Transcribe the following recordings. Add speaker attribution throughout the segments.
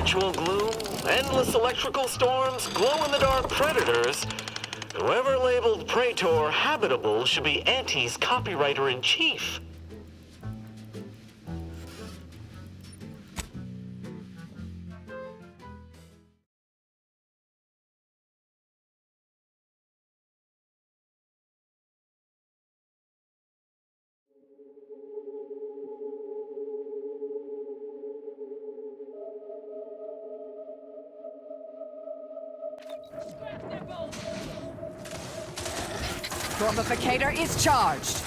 Speaker 1: perpetual gloom, endless electrical storms, glow-in-the-dark predators. Whoever labeled Praetor habitable should be Auntie's copywriter-in-chief.
Speaker 2: Formificator is charged.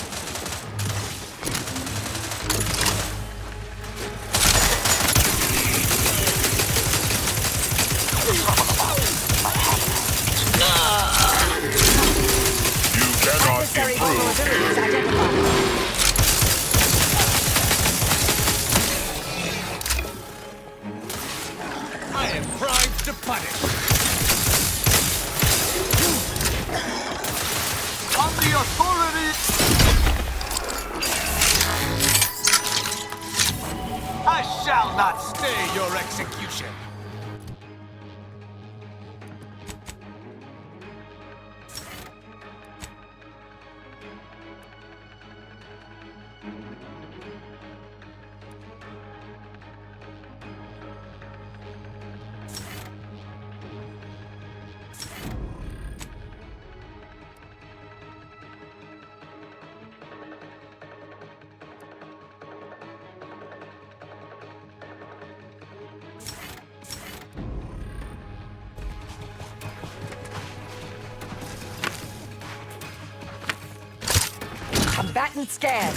Speaker 3: You cannot
Speaker 2: Adversary
Speaker 3: improve.
Speaker 2: vulnerabilities identified.
Speaker 4: I am primed to punish. On the authority! I shall not stay your execution.
Speaker 2: Combatant scanned.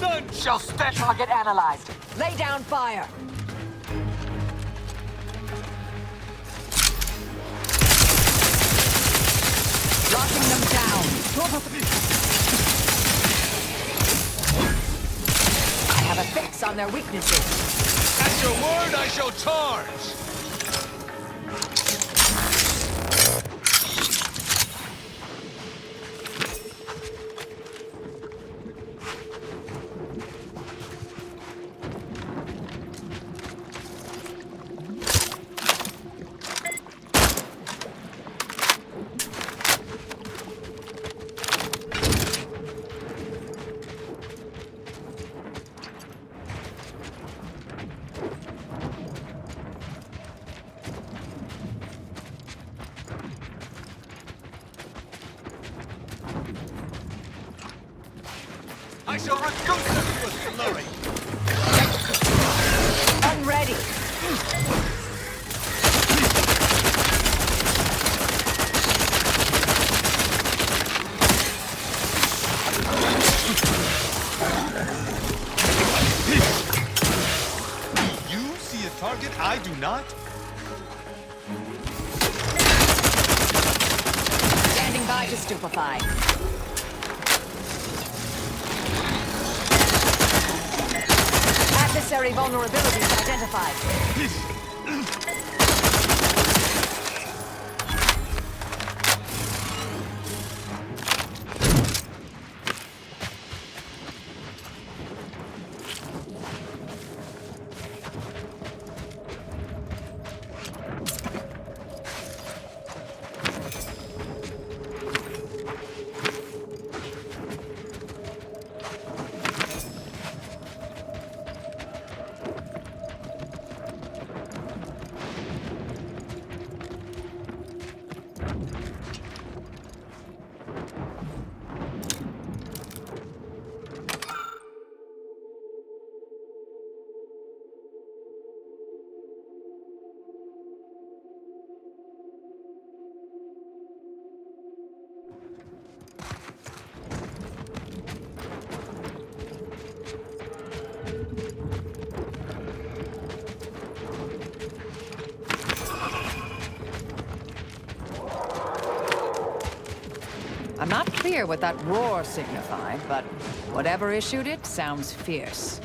Speaker 4: None shall stand.
Speaker 2: Target analyzed. Lay down fire. Locking them down. I have a fix on their weaknesses.
Speaker 4: At your word, I shall charge. I shall reduce them to a slurry.
Speaker 2: Unready.
Speaker 4: You see a target I do not?
Speaker 2: Standing by to stupefy. Adversary vulnerabilities identified. I'm not clear what that roar signified, but whatever issued it sounds fierce.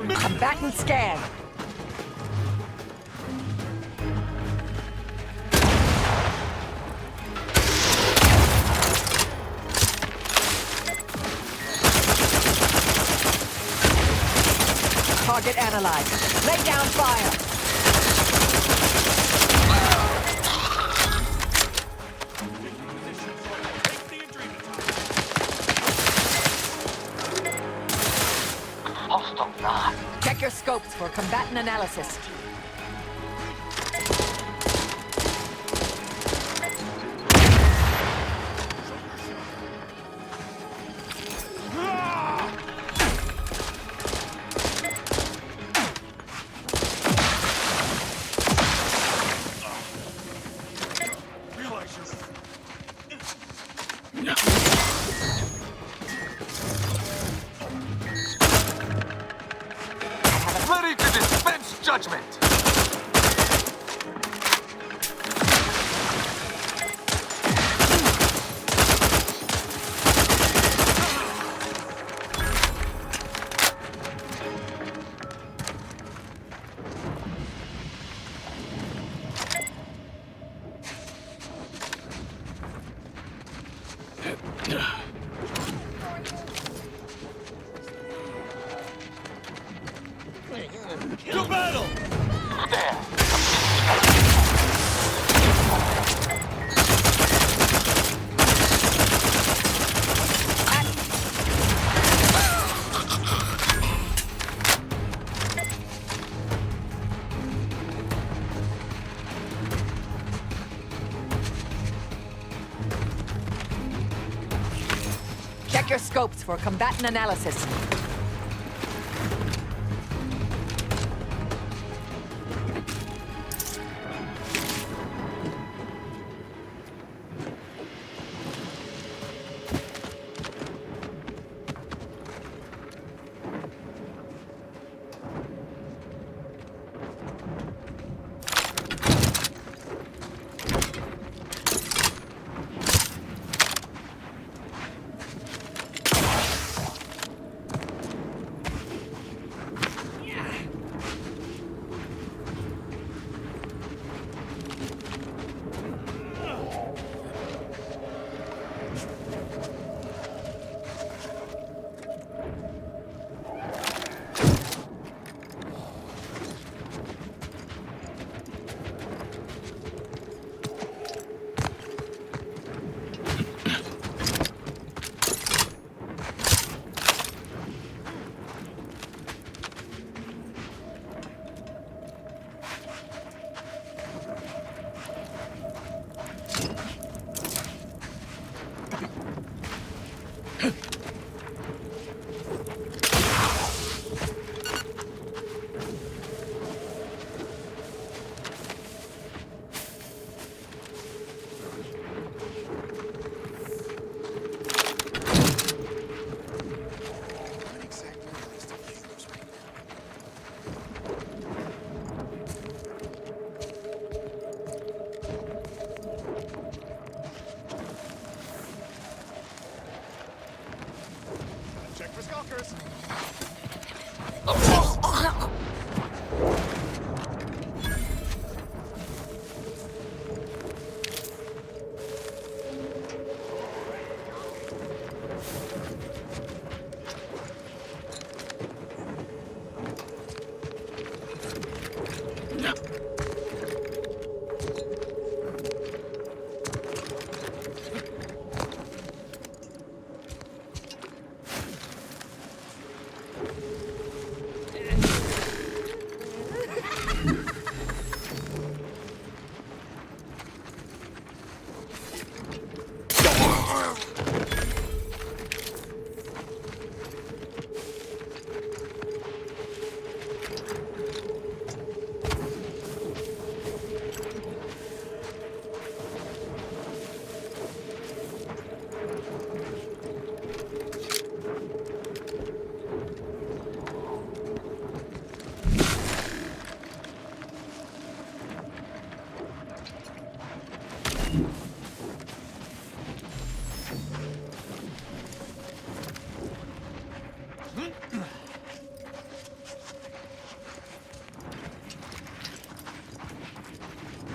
Speaker 2: Combatant scan. Target analyzed. Lay down fire. Check your scopes for combatant analysis.
Speaker 4: Ready to dispense judgment! To battle! There!
Speaker 2: Check your scopes for combatant analysis.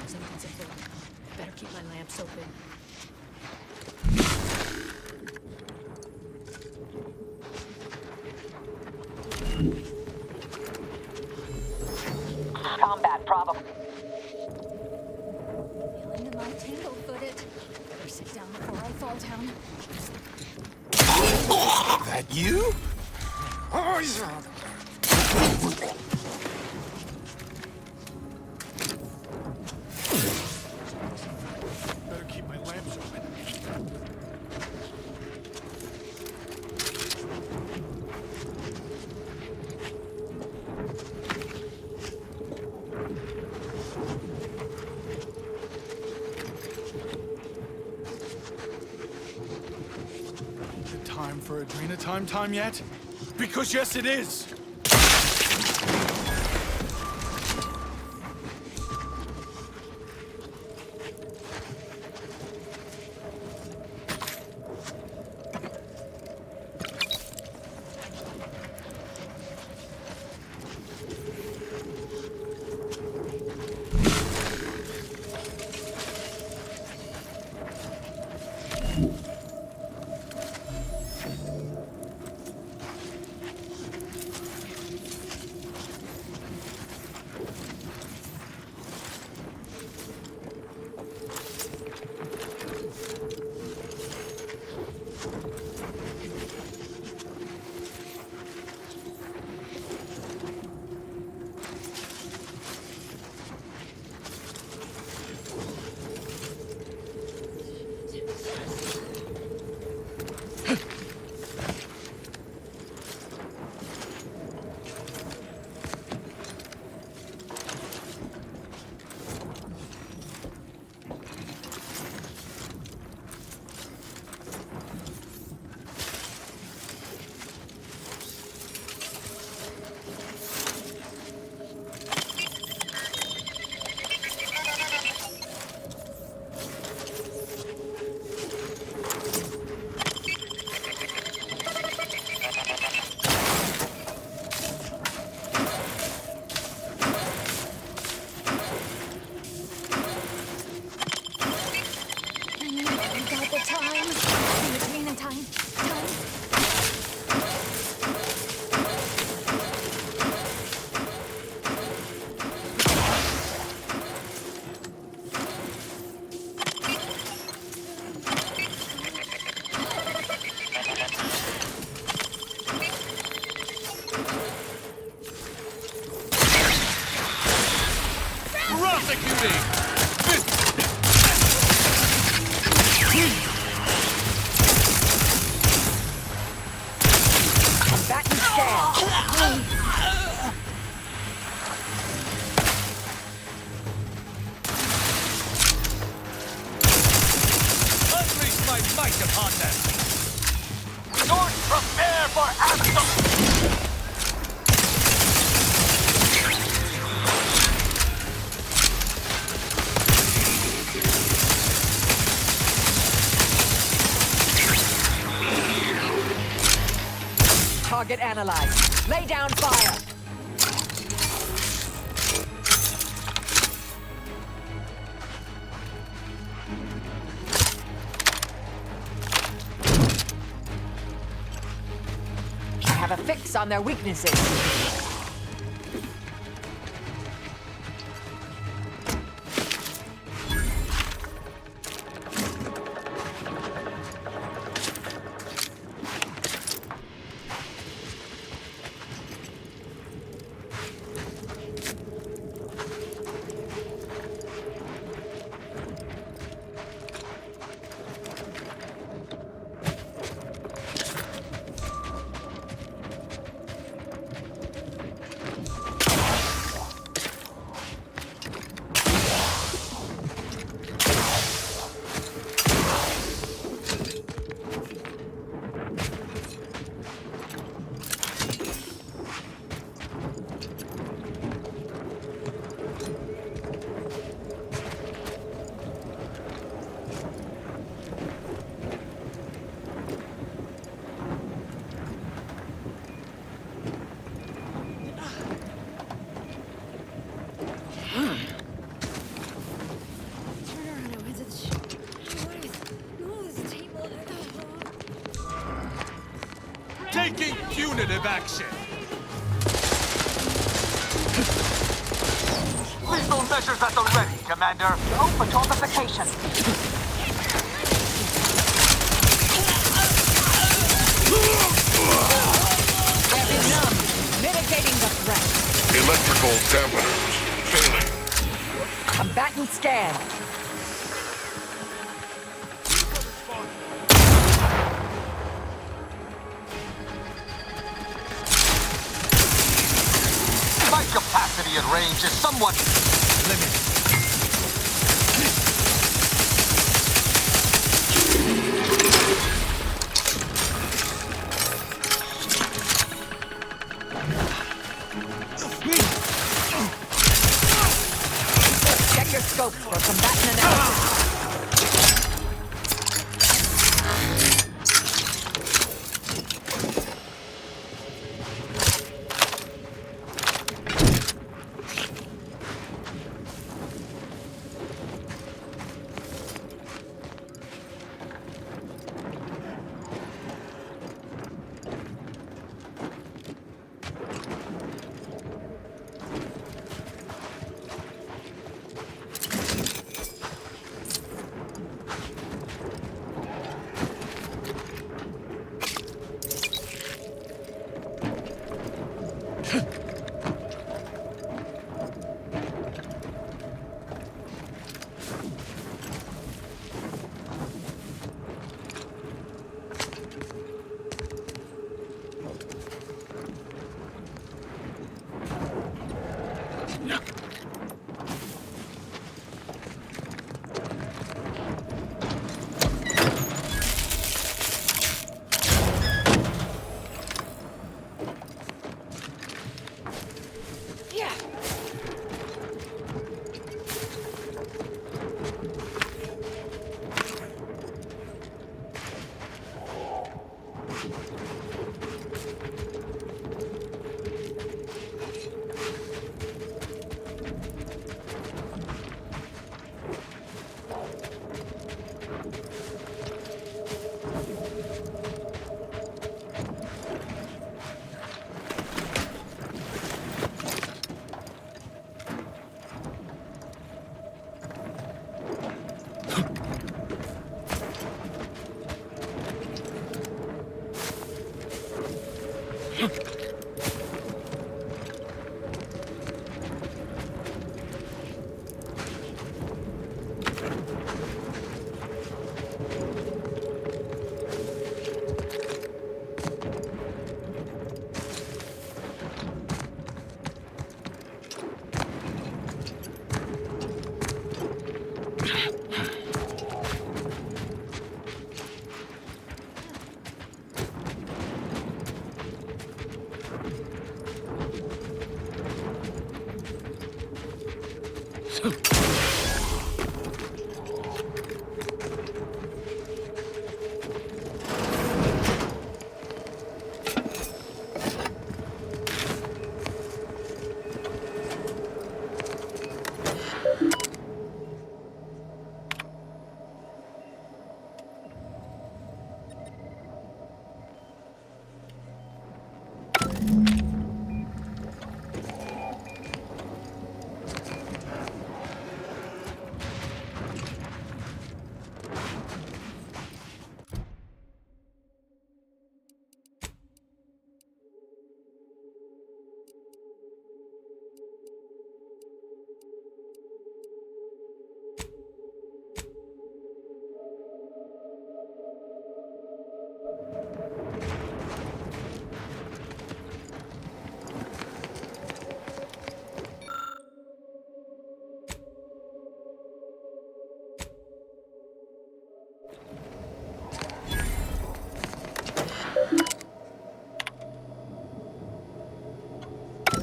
Speaker 5: Something's afoot. Better keep my lamps open.
Speaker 2: Combat problem.
Speaker 5: Feeling the light tangle-footed. Better sit down before I fall down.
Speaker 4: That you? Better keep my lamps open. Time for Adrena time yet? Because yes, it is.
Speaker 2: Target analyzed. Lay down fire. I have a fix on their weaknesses.
Speaker 4: Taking punitive action. Lethal measures at the ready, Commander.
Speaker 6: Open notification.
Speaker 2: Weapon numb. Mitigating the threat.
Speaker 3: Electrical dampeners failing.
Speaker 2: Combatant scan.
Speaker 4: My capacity and range is somewhat limited.
Speaker 2: Check your scopes for combatant analysis.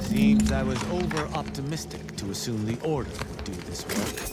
Speaker 4: Seems I was over-optimistic to assume the Order would do this work.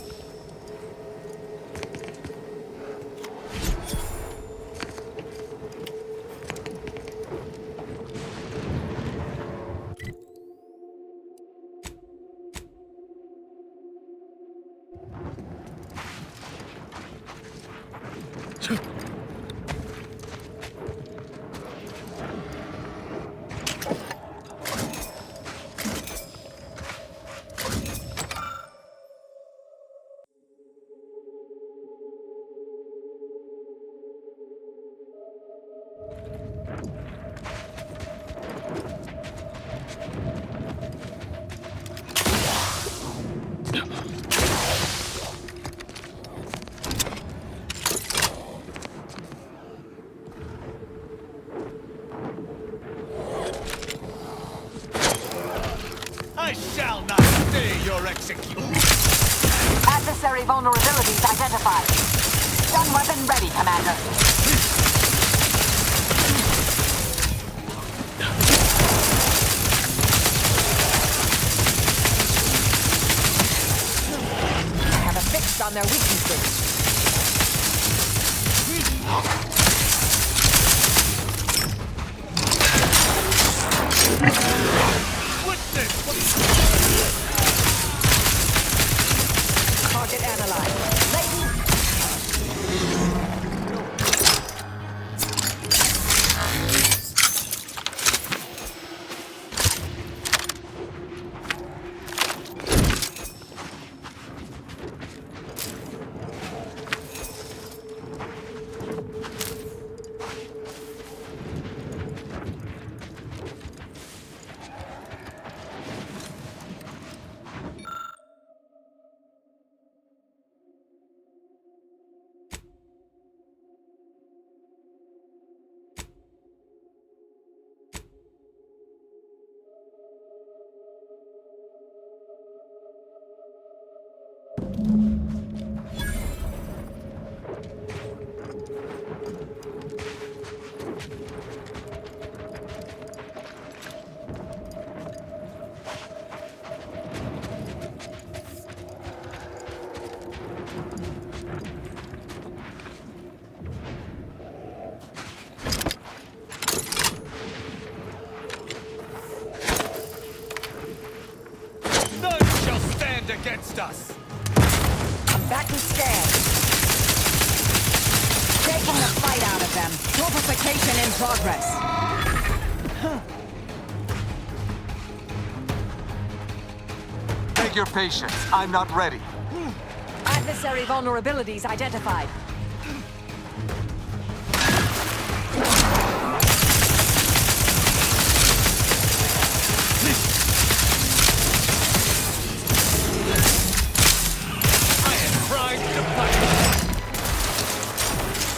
Speaker 6: vulnerabilities identified. Stun weapon ready, Commander.
Speaker 2: I have a fix on their weaknesses. Target analyzed.
Speaker 4: None shall stand against us!
Speaker 2: Combatant scared. Taking the fight out of them. Torpification in progress.
Speaker 7: Take your patience. I'm not ready.
Speaker 2: Adversary vulnerabilities identified.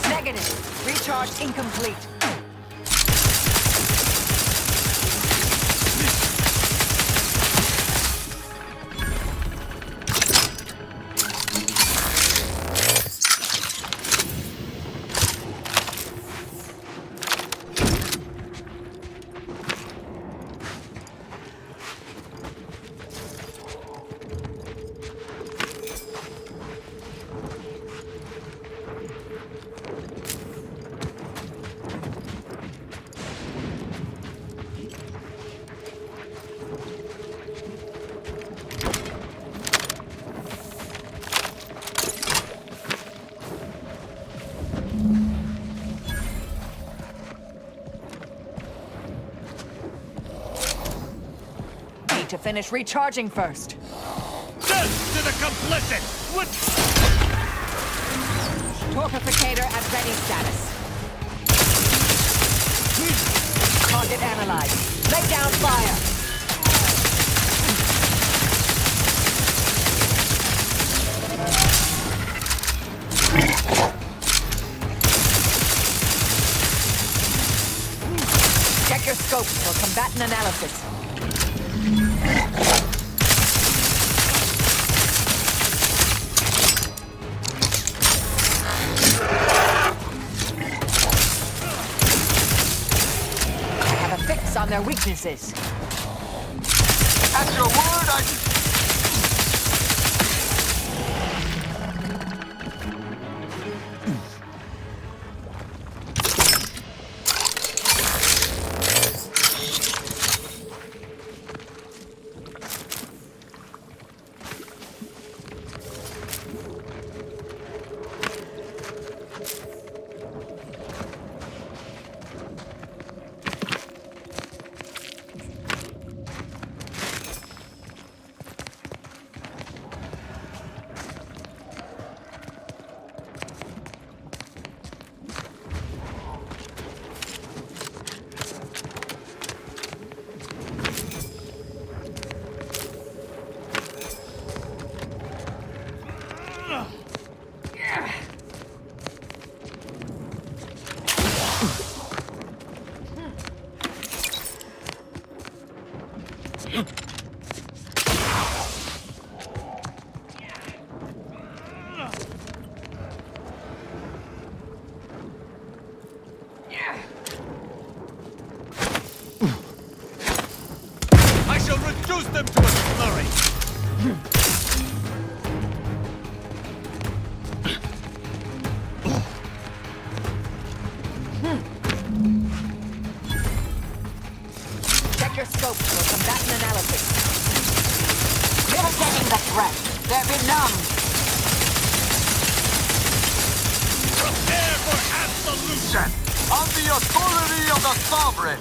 Speaker 2: Negative. Recharge incomplete. To finish recharging first.
Speaker 4: Death to the complicit! What?
Speaker 2: Torpificator at ready status. Target analyzed. Lay down fire. Check your scopes for combatant analysis. On their weaknesses.
Speaker 7: At your word,
Speaker 6: numb.
Speaker 7: Prepare for absolution! On the authority of the sovereign!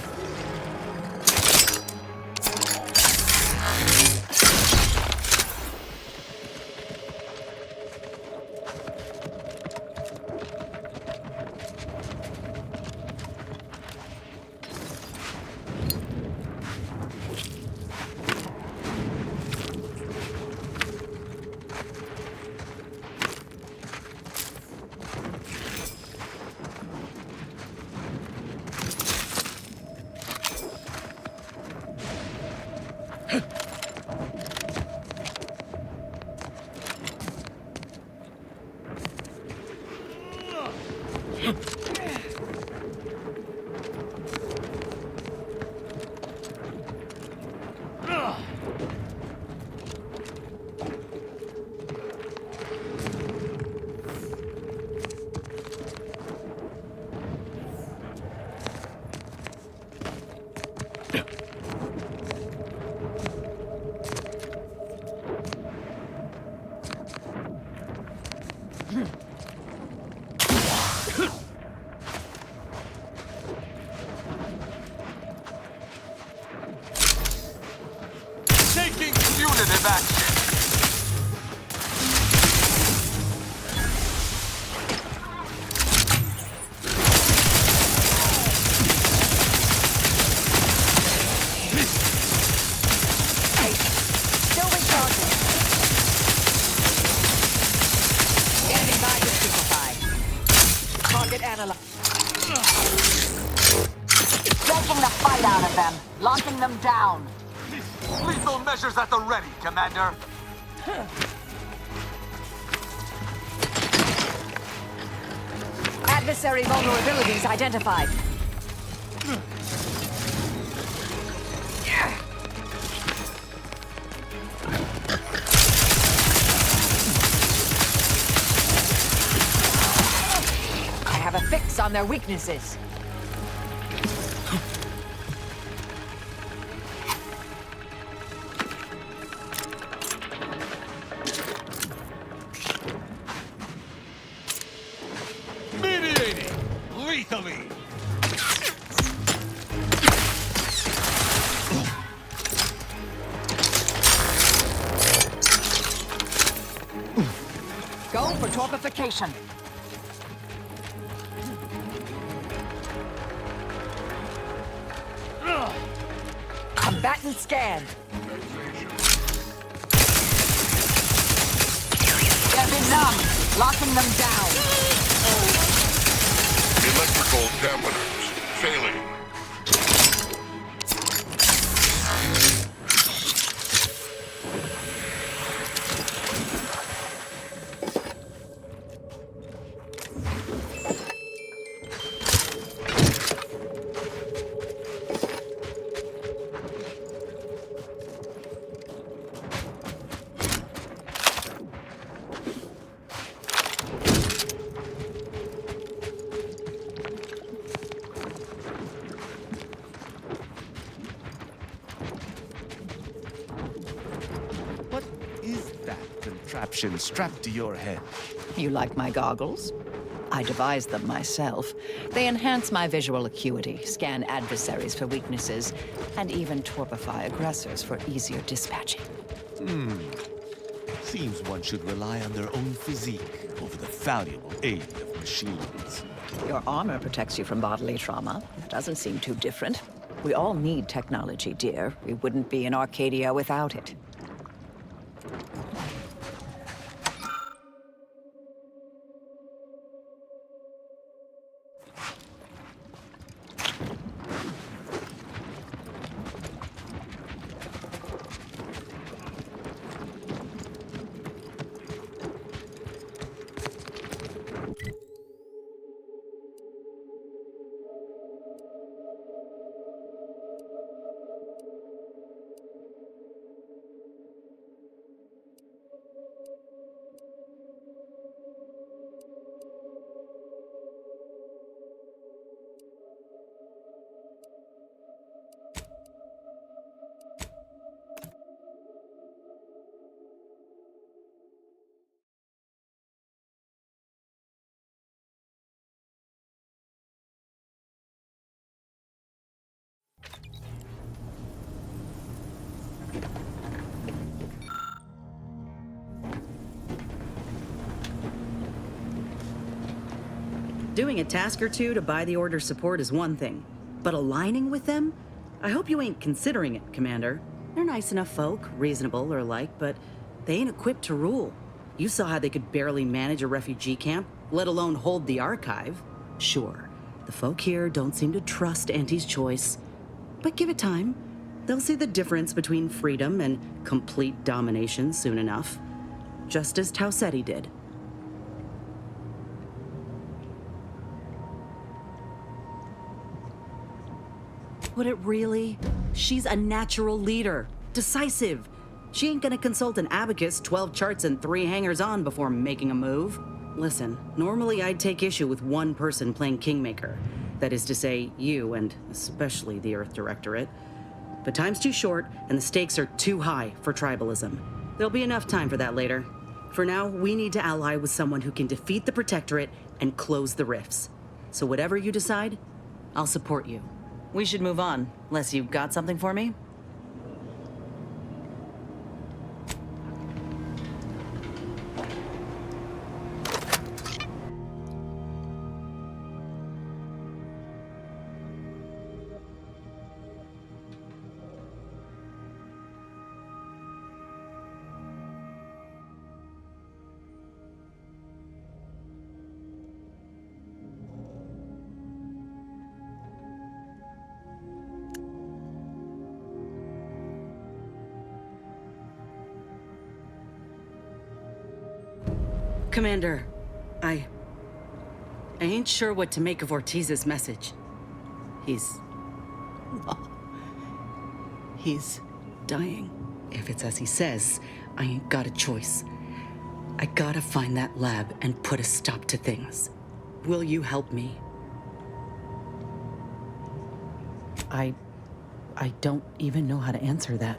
Speaker 7: Taking punitive action!
Speaker 6: Still recharging. Standing by to stupefy. Target analyzed. Taking the fight out of them. Locking them down.
Speaker 7: Lethal measures at the ready, Commander!
Speaker 6: Adversary vulnerabilities identified. I have a fix on their weaknesses.
Speaker 7: Mediating! Lethally!
Speaker 6: Go for torpification. Combatant scanned. Getting numb. Locking them down.
Speaker 3: Electrical dampeners failing.
Speaker 4: What is that contraption strapped to your head?
Speaker 2: You like my goggles? I devised them myself. They enhance my visual acuity, scan adversaries for weaknesses, and even torpify aggressors for easier dispatching.
Speaker 4: Seems one should rely on their own physique over the valuable aid of machines.
Speaker 2: Your armor protects you from bodily trauma. That doesn't seem too different. We all need technology, dear. We wouldn't be in Arcadia without it.
Speaker 8: Doing a task or two to buy the Order's support is one thing, but aligning with them? I hope you ain't considering it, Commander. They're nice enough folk, reasonable or like, but they ain't equipped to rule. You saw how they could barely manage a refugee camp, let alone hold the archive. Sure, the folk here don't seem to trust Auntie's choice, but give it time. They'll see the difference between freedom and complete domination soon enough. Just as Tausetti did. Would it really? She's a natural leader. Decisive. She ain't gonna consult an abacus, 12 charts, and 3 hangers-on before making a move. Listen, normally I'd take issue with one person playing Kingmaker. That is to say, you, and especially the Earth Directorate. But time's too short, and the stakes are too high for tribalism. There'll be enough time for that later. For now, we need to ally with someone who can defeat the Protectorate and close the rifts. So whatever you decide, I'll support you. We should move on, unless you've got something for me. Commander, I ain't sure what to make of Ortiz's message. He's dying. If it's as he says, I ain't got a choice. I gotta find that lab and put a stop to things. Will you help me? I don't even know how to answer that.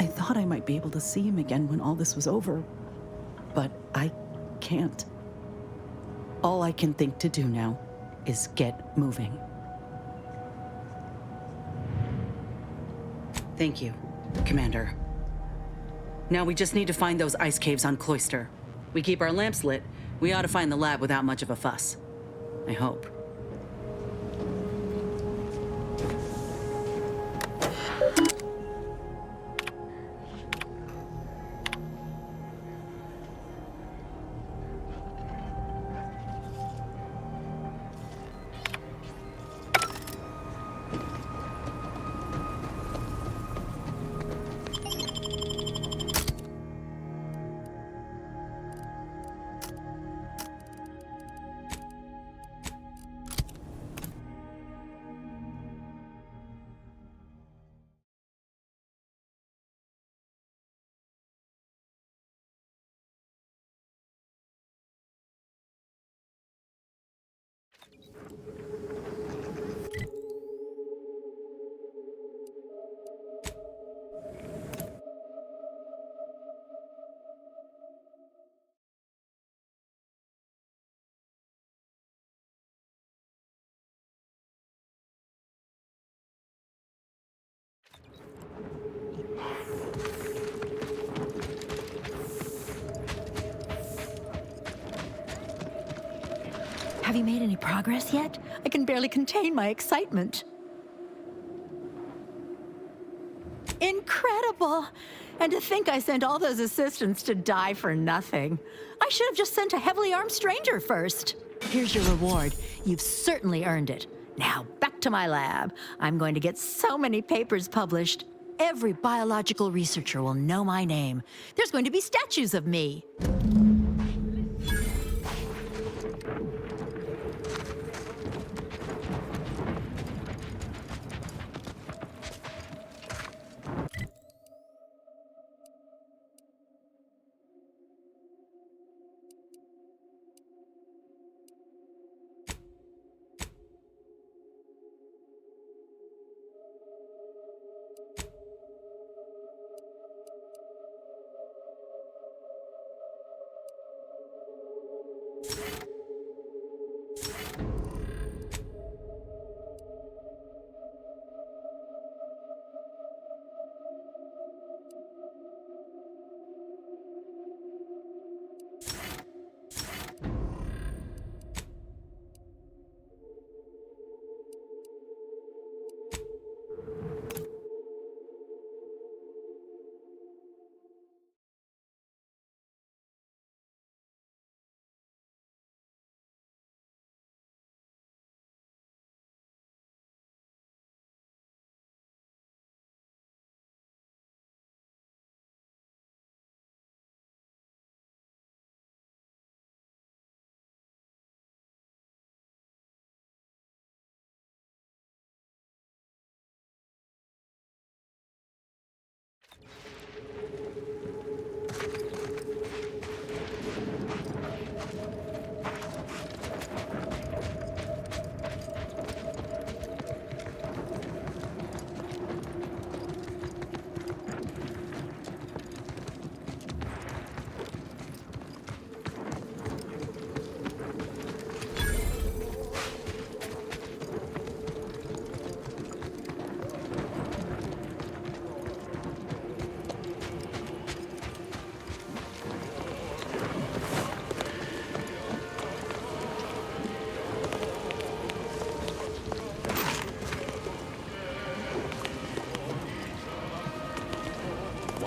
Speaker 8: I thought I might be able to see him again when all this was over. But I can't. All I can think to do now is get moving. Thank you, Commander. Now we just need to find those ice caves on Cloister. We keep our lamps lit, we ought to find the lab without much of a fuss. I hope.
Speaker 5: Have you made any progress yet? I can barely contain my excitement. Incredible! And to think I sent all those assistants to die for nothing. I should have just sent a heavily armed stranger first. Here's your reward. You've certainly earned it. Now, back to my lab. I'm going to get so many papers published. Every biological researcher will know my name. There's going to be statues of me.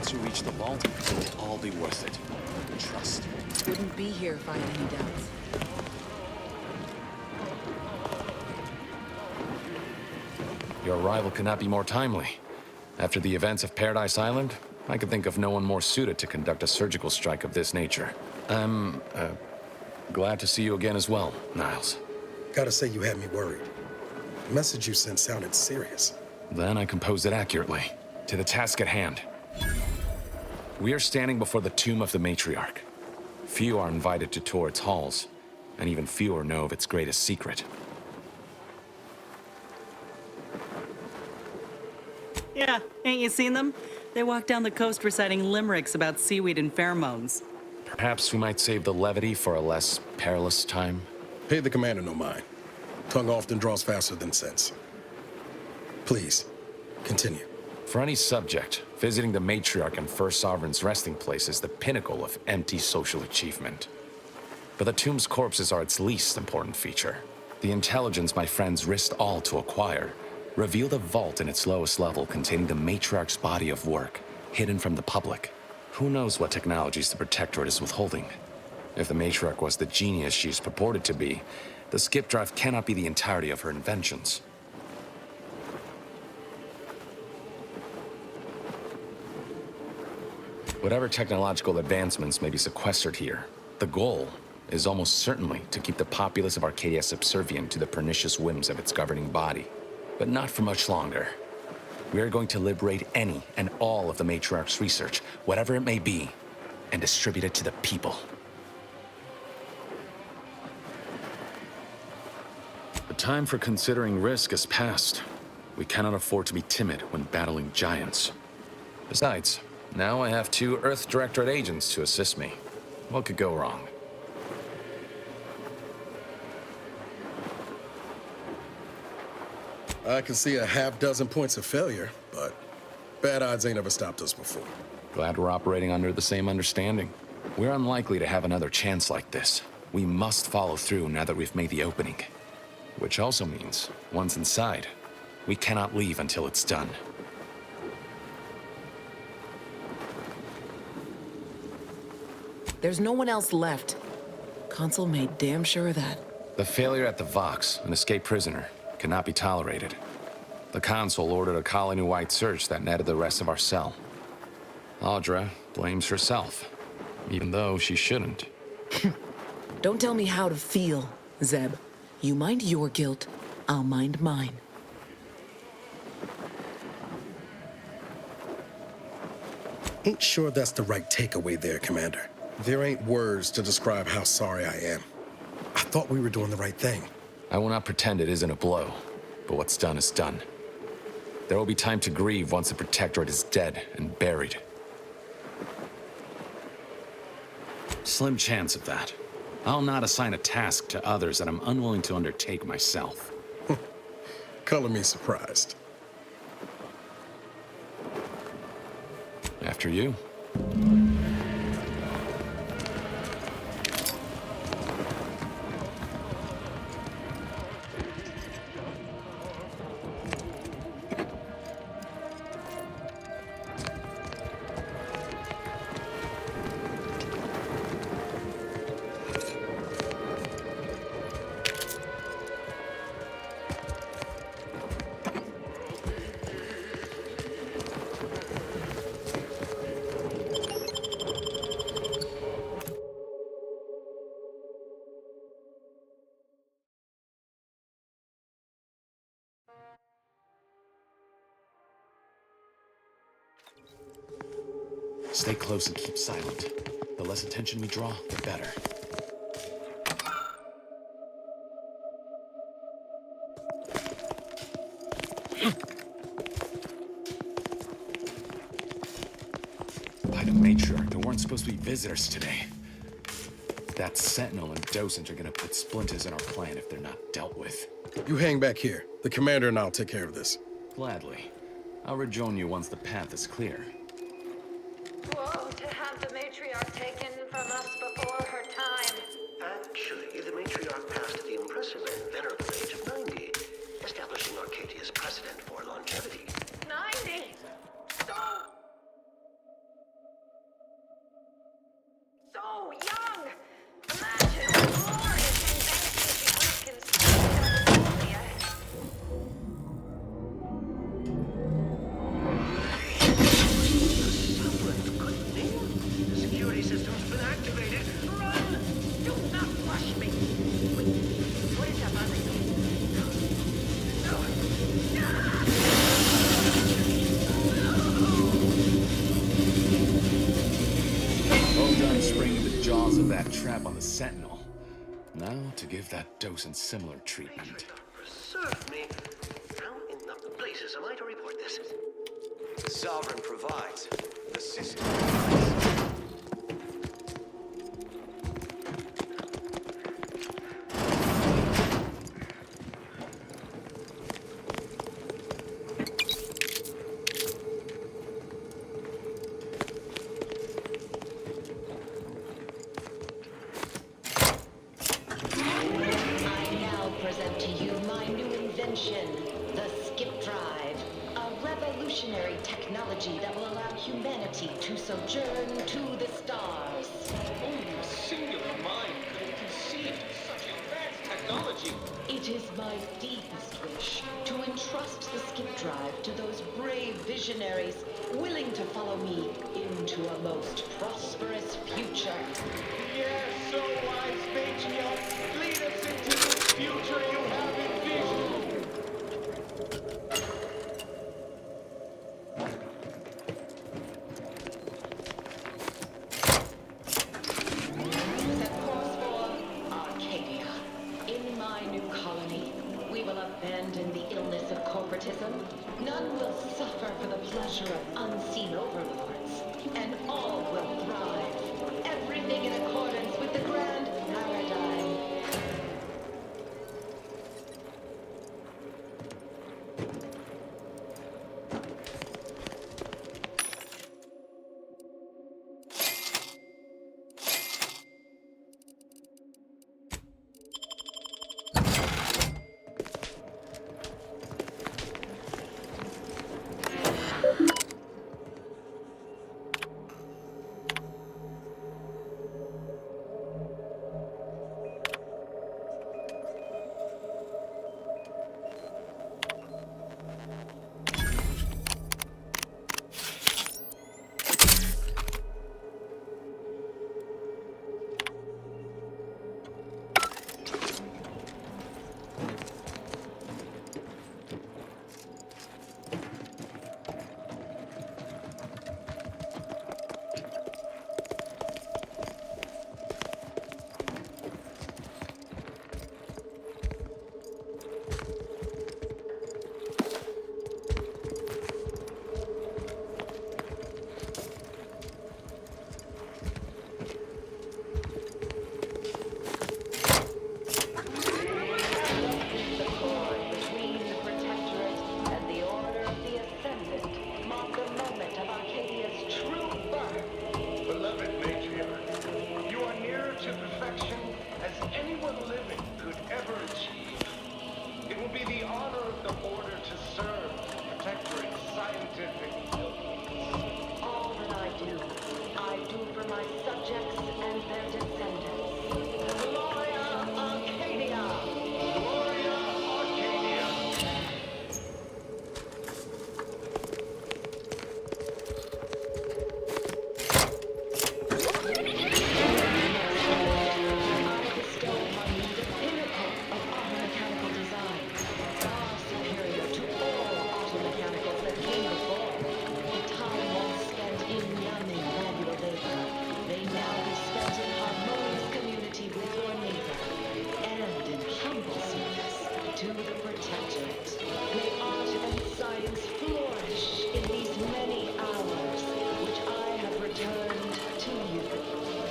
Speaker 9: once you reach the vault, it'll all be worth it. Trust.
Speaker 8: Wouldn't be here if I had any doubts.
Speaker 10: Your arrival could not be more timely. After the events of Paradise Island, I could think of no one more suited to conduct a surgical strike of this nature. I'm, glad to see you again as well, Niles.
Speaker 11: Gotta say you had me worried. The message you sent sounded serious.
Speaker 10: Then I composed it accurately. To the task at hand. We are standing before the tomb of the matriarch. Few are invited to tour its halls, and even fewer know of its greatest secret.
Speaker 8: Yeah, ain't you seen them? They walk down the coast reciting limericks about seaweed and pheromones.
Speaker 10: Perhaps we might save the levity for a less perilous time?
Speaker 11: Pay the commander no mind. Tongue often draws faster than sense. Please, continue.
Speaker 10: For any subject, visiting the matriarch and First Sovereign's resting place is the pinnacle of empty social achievement. But the tomb's corpses are its least important feature. The intelligence my friends risked all to acquire revealed a vault in its lowest level containing the matriarch's body of work, hidden from the public. Who knows what technologies the Protectorate is withholding? If the matriarch was the genius she's purported to be, the skip drive cannot be the entirety of her inventions. Whatever technological advancements may be sequestered here, the goal is almost certainly to keep the populace of Arcadia subservient to the pernicious whims of its governing body. But not for much longer. We are going to liberate any and all of the matriarch's research, whatever it may be, and distribute it to the people. The time for considering risk is past. We cannot afford to be timid when battling giants. Besides, now I have 2 Earth Directorate agents to assist me. What could go wrong?
Speaker 11: I can see a half-dozen points of failure, but bad odds ain't ever stopped us before.
Speaker 10: Glad we're operating under the same understanding. We're unlikely to have another chance like this. We must follow through now that we've made the opening. Which also means, once inside, we cannot leave until it's done.
Speaker 12: There's no one else left. Consul made damn sure of that.
Speaker 10: The failure at the Vox, an escaped prisoner, cannot be tolerated. The Consul ordered a colony-wide search that netted the rest of our cell. Audra blames herself, even though she shouldn't.
Speaker 12: Don't tell me how to feel, Zeb. You mind your guilt, I'll mind mine.
Speaker 11: Ain't sure that's the right takeaway there, Commander. There ain't words to describe how sorry I am. I thought we were doing the right thing.
Speaker 10: I will not pretend it isn't a blow, but what's done is done. There will be time to grieve once the Protectorate is dead and buried. Slim chance of that. I'll not assign a task to others that I'm unwilling to undertake myself.
Speaker 11: Color me surprised.
Speaker 10: After you. Stay close and keep silent. The less attention we draw, the better. By the matriarch, there weren't supposed to be visitors today. That Sentinel and Docent are gonna put splinters in our plan if they're not dealt with.
Speaker 11: You hang back here. The commander and I'll take care of this.
Speaker 10: Gladly. I'll rejoin you once the path is clear.
Speaker 13: Woe to have the matriarch taken from us before her time.
Speaker 14: Actually, the matriarch passed the impressive and venerable age of 90, establishing Arcadia's precedent for longevity.
Speaker 13: 90!
Speaker 10: that trap on the Sentinel. Now to give that docent similar treatment.
Speaker 14: Preserve me. How in the blazes am I to report this?
Speaker 9: Sovereign provides. The system.
Speaker 13: Technology that will allow humanity to sojourn to the stars.
Speaker 15: Only a singular mind could have conceived such advanced technology.
Speaker 13: It is my deepest wish to entrust the skip drive to those brave visionaries willing to follow me into a most prosperous future.
Speaker 15: Yes, so wise, Matriarch. Lead us into this future you have envisioned.
Speaker 13: Set course for Arcadia. In my new colony, we will abandon the illness of corporatism. None will suffer for the pleasure of unseen overlords. And all will thrive. Everything in accordance with the grand paradigm.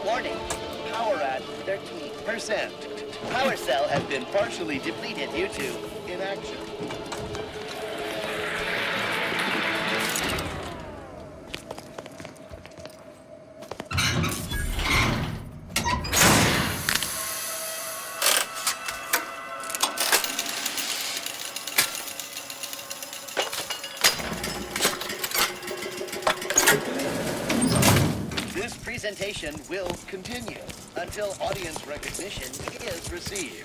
Speaker 16: Warning, power at 13%. Power cell has been partially depleted due to inaction. Presentation will continue until audience recognition is received.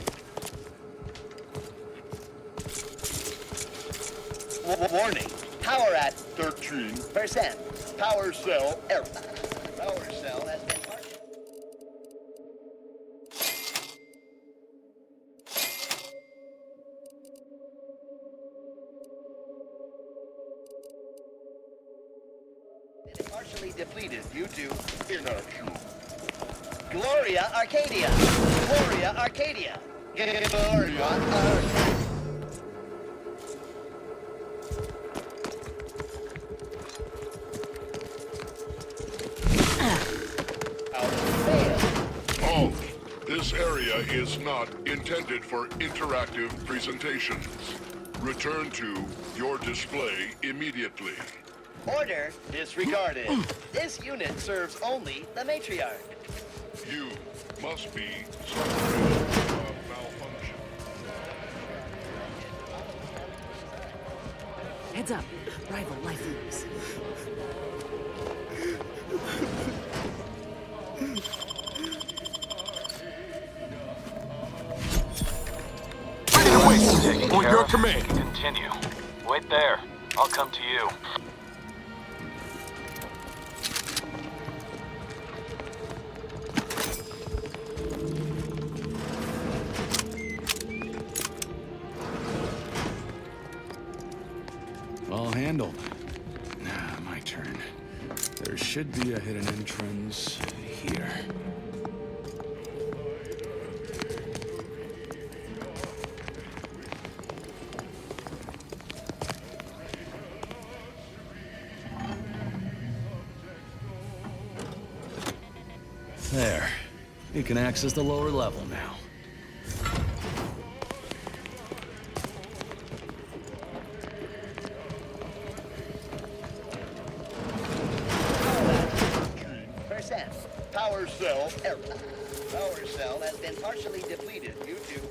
Speaker 16: Warning, power at 13%. Power cell error. Power cell has been partially depleted due to inaction. Gloria Arcadia! Gloria Arcadia! Gloria Arcadia!
Speaker 3: Oh, this area is not intended for interactive presentations. Return to your display immediately.
Speaker 16: Order disregarded. This unit serves only the matriarch.
Speaker 3: You must be suffering a malfunction.
Speaker 8: Heads up. Rival life moves.
Speaker 7: On your command.
Speaker 17: Continue. Wait there. I'll come to you.
Speaker 10: All handled. My turn. There should be a hidden entrance here. There. You can access the lower level now.
Speaker 16: Power cell error. Power cell has been partially depleted due to...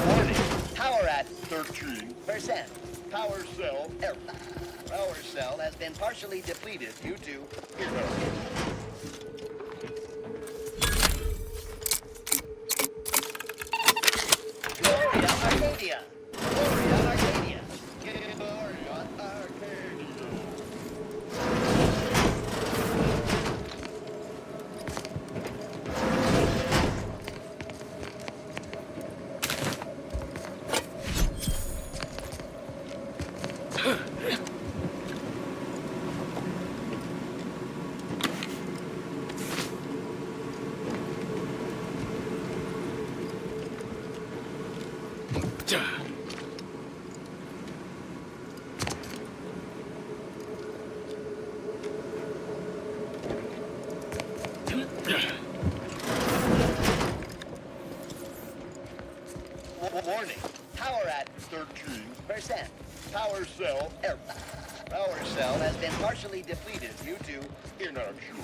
Speaker 16: Warning. Power at 13%. Power cell error. Power cell has been partially depleted due to error. Gloria Arcadia! Gloria Arcadia! Gloria Arcadia! Warning. Power at 13%. Power cell error. Power cell has been partially depleted due to inaction.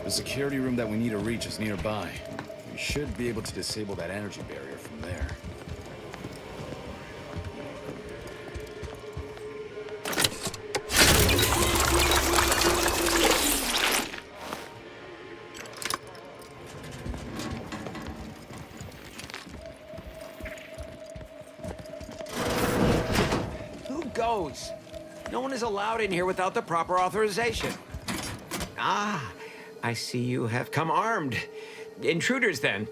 Speaker 10: The security room that we need to reach is nearby. We should be able to disable that energy barrier from there.
Speaker 18: Who goes? No one is allowed in here without the proper authorization. Ah, I see you have come armed. Intruders, then.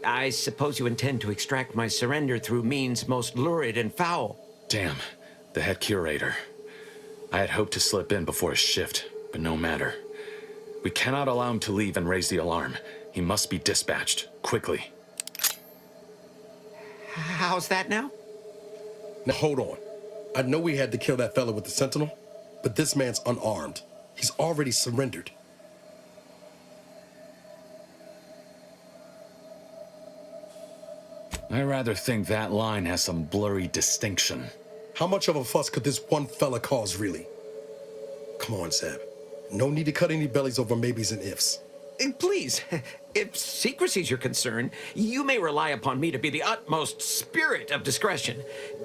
Speaker 18: I suppose you intend to extract my surrender through means most lurid and foul.
Speaker 10: Damn, the head curator. I had hoped to slip in before his shift, but no matter. We cannot allow him to leave and raise the alarm. He must be dispatched, quickly.
Speaker 18: How's that now?
Speaker 11: Now hold on. I know we had to kill that fella with the Sentinel, but this man's unarmed. He's already surrendered.
Speaker 10: I rather think that line has some blurry distinction.
Speaker 11: How much of a fuss could this one fella cause, really? Come on, Zeb. No need to cut any bellies over maybes and ifs.
Speaker 18: And please, if secrecy's your concern, you may rely upon me to be the utmost spirit of discretion.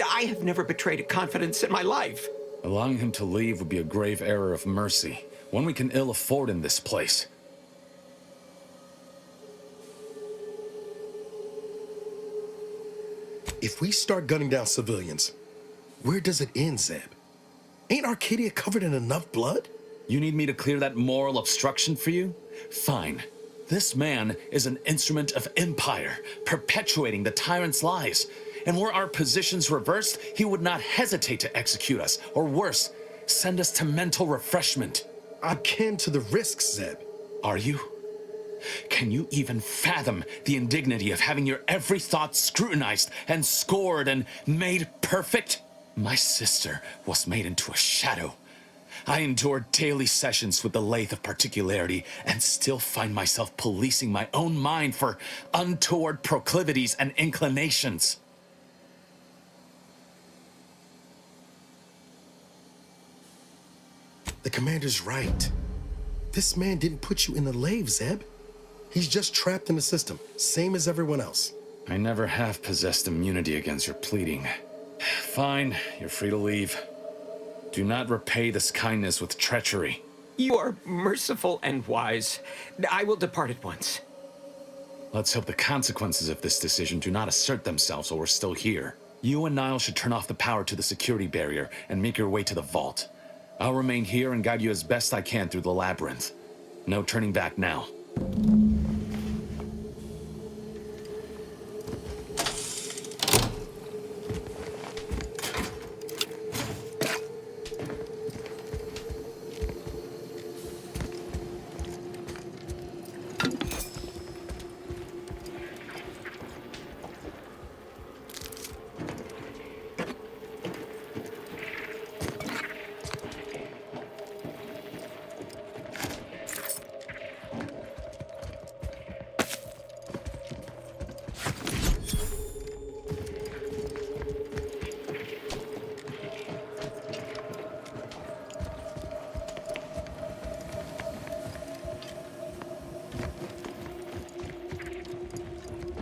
Speaker 18: I have never betrayed a confidence in my life.
Speaker 10: Allowing him to leave would be a grave error of mercy, one we can ill afford in this place.
Speaker 11: If we start gunning down civilians, where does it end, Zeb? Ain't Arcadia covered in enough blood?
Speaker 10: You need me to clear that moral obstruction for you? Fine. This man is an instrument of empire, perpetuating the tyrant's lies. And were our positions reversed, he would not hesitate to execute us, or worse, send us to mental refreshment.
Speaker 11: I'm kin to the risks, Zeb.
Speaker 10: Are you? Can you even fathom the indignity of having your every thought scrutinized and scored and made perfect? My sister was made into a shadow. I endured daily sessions with the lathe of particularity and still find myself policing my own mind for untoward proclivities and inclinations.
Speaker 11: The commander's right. This man didn't put you in the lathe, Zeb. He's just trapped in the system, same as everyone else.
Speaker 10: I never have possessed immunity against your pleading. Fine, you're free to leave. Do not repay this kindness with treachery.
Speaker 18: You are merciful and wise. I will depart at once.
Speaker 10: Let's hope the consequences of this decision do not assert themselves while we're still here. You and Niall should turn off the power to the security barrier and make your way to the vault. I'll remain here and guide you as best I can through the labyrinth. No turning back now.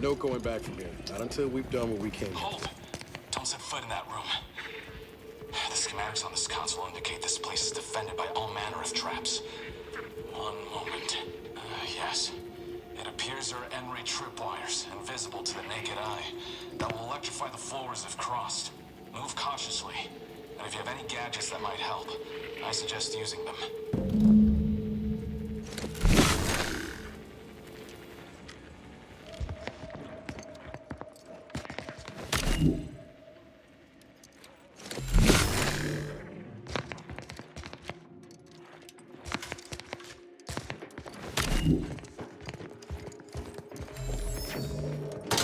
Speaker 11: No going back from here. Not until we've done what we can.
Speaker 10: Hold! Don't set foot in that room. The schematics on this console indicate this place is defended by all manner of traps. One moment. Yes. It appears there are N-ray tripwires, invisible to the naked eye, that will electrify the floors if crossed. Move cautiously, and if you have any gadgets that might help, I suggest using them.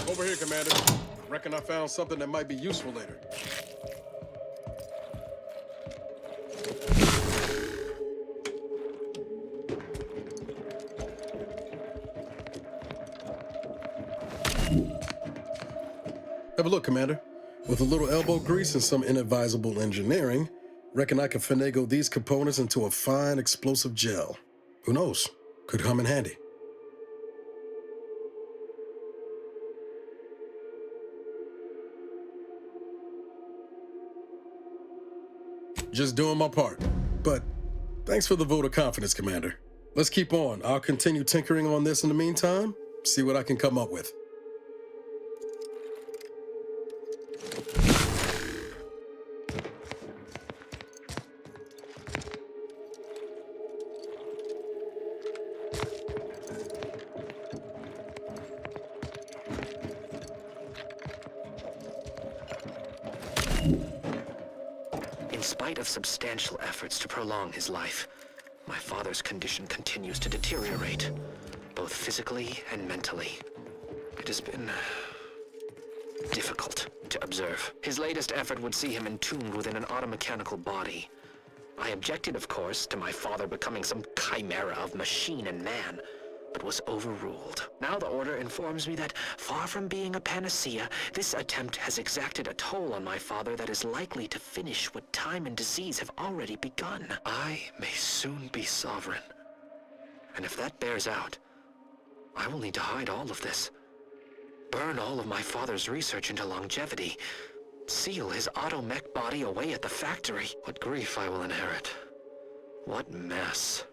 Speaker 11: Over here, Commander. Reckon I found something that might be useful later. Have a look, Commander. With a little elbow grease and some inadvisable engineering, reckon I can finagle these components into a fine explosive gel. Who knows? Could come in handy. Just doing my part. But thanks for the vote of confidence, Commander. Let's keep on. I'll continue tinkering on this in the meantime, see what I can come up with.
Speaker 14: In spite of substantial efforts to prolong his life, my father's condition continues to deteriorate, both physically and mentally. It has been difficult to observe. His latest effort would see him entombed within an automechanical body. I objected, of course, to my father becoming some chimera of machine and man, but was overruled. Now the Order informs me that, far from being a panacea, this attempt has exacted a toll on my father that is likely to finish what time and disease have already begun. I may soon be sovereign. And if that bears out, I will need to hide all of this. Burn all of my father's research into longevity. Seal his auto-mech body away at the factory. What grief I will inherit. What mess.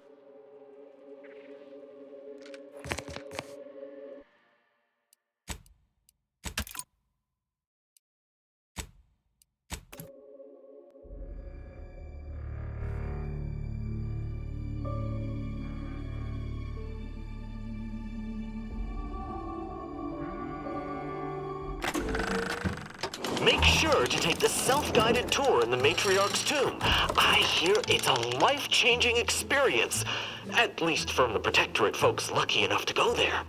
Speaker 1: Make sure to take the self-guided tour in the Matriarch's tomb. I hear it's a life-changing experience. At least from the Protectorate folks lucky enough to go there.